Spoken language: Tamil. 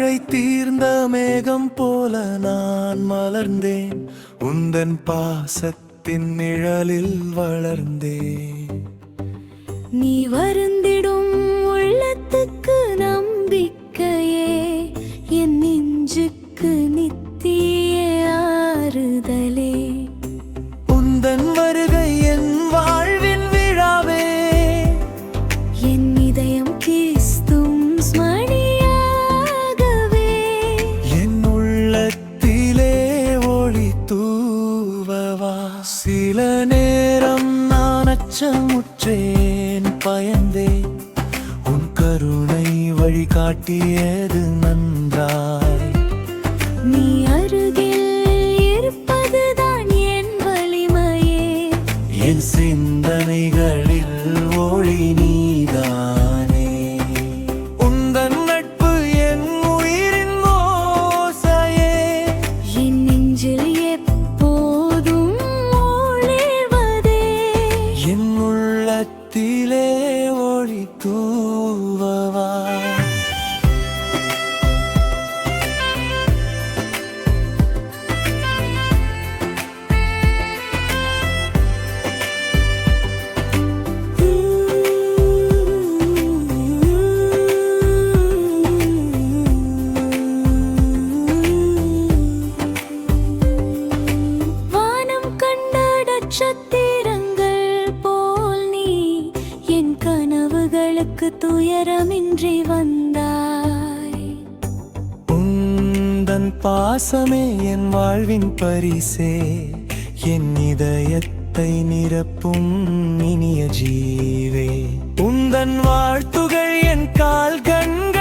மழை தீர்ந்த மேகம் போல நான் மலர்ந்தேன், உந்தன் பாசத்தின் நிழலில் வளர்ந்தேன். நீ வருந்திடும் உள்ளத்துக்கு நம்பிக்கையே, என் நெஞ்சுக்கு நித்திய ஆறுதலே. உந்தன் வருகை என் வாழ்வின் விழாவே, என் இதயம் கிறிஸ்தும் ஸ்மரணியாகவே. என் உள்ளத்திலே ஒளி தூவவா. சில நேரம் நான் அச்சமுற்றேன், பயந்தேன், உன் கருணை வழிகாட்டியது நன்றாய். நீ அருகில் இருப்பதுதான் என் வலிமையே, என் சிந்தனைகளில் ஒளி நீதானே. உந்தன் நட்பு என் உயிரின் ஓசையே, என் நெஞ்சில் எப்போதும் ஒளிர்வதே. என் உள்ளத்திலே ஒளி தூவவா. வானம் கண்ட நட்சத்திரங்கள் போல் நீ என் கனவுகளுக்கு துயரமின்றி வந்தாய். உந்தன் பாசமே என் வாழ்வின் பரிசே, என் இதயத்தை நிரப்பும் இனிய ஜீவே. உந்தன் வாழ்த்துகள் என் கால் கண்கள்